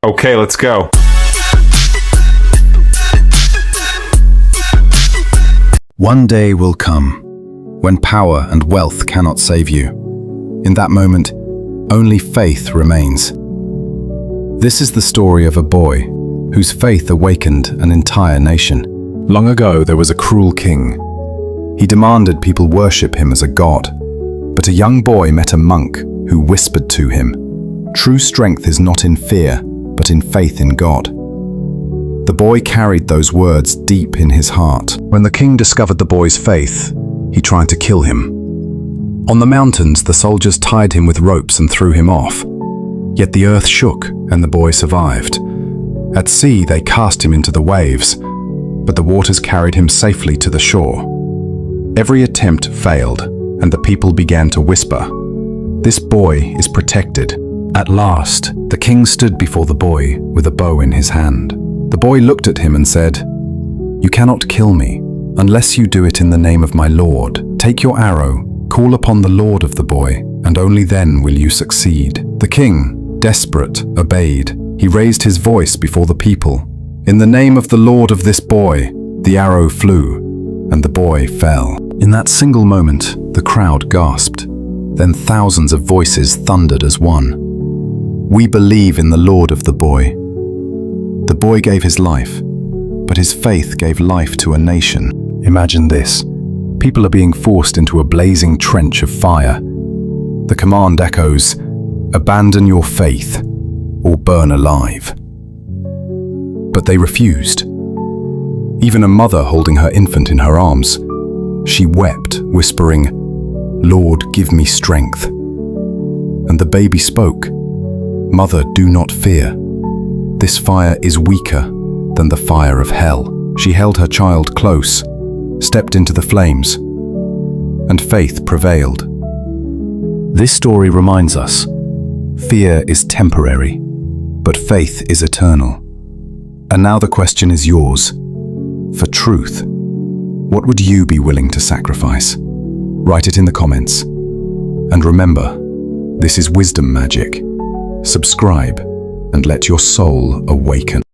Okay, let's go. One day will come when power and wealth cannot save you. In that moment, only faith remains. This is the story of a boy whose faith awakened an entire nation. Long ago, there was a cruel king. He demanded people worship him as a god. But a young boy met a monk who whispered to him, "True strength is not in fear, but in faith in God." The boy carried those words deep in his heart. When the king discovered the boy's faith, he tried to kill him. On the mountains, the soldiers tied him with ropes and threw him off. Yet the earth shook and the boy survived. At sea, they cast him into the waves, but the waters carried him safely to the shore. Every attempt failed, and the people began to whisper, "This boy is protected." At last, the king stood before the boy with a bow in his hand. The boy looked at him and said, "You cannot kill me unless you do it in the name of my Lord. Take your arrow, call upon the Lord of the boy, and only then will you succeed." The king, desperate, obeyed. He raised his voice before the people. "In the name of the Lord of this boy," the arrow flew, and the boy fell. In that single moment, the crowd gasped. Then thousands of voices thundered as one. "We believe in the Lord of the boy." The boy gave his life, but his faith gave life to a nation. Imagine this. People are being forced into a blazing trench of fire. The command echoes, "Abandon your faith or burn alive." But they refused. Even a mother holding her infant in her arms, she wept, whispering, "Lord, give me strength." And the baby spoke, "Mother, do not fear. This fire is weaker than the fire of hell." She held her child close, stepped into the flames, and faith prevailed. This story reminds us, fear is temporary, but faith is eternal. And now the question is yours. For truth, what would you be willing to sacrifice? Write it in the comments. And remember, this is Wisdom Magic. Subscribe and let your soul awaken.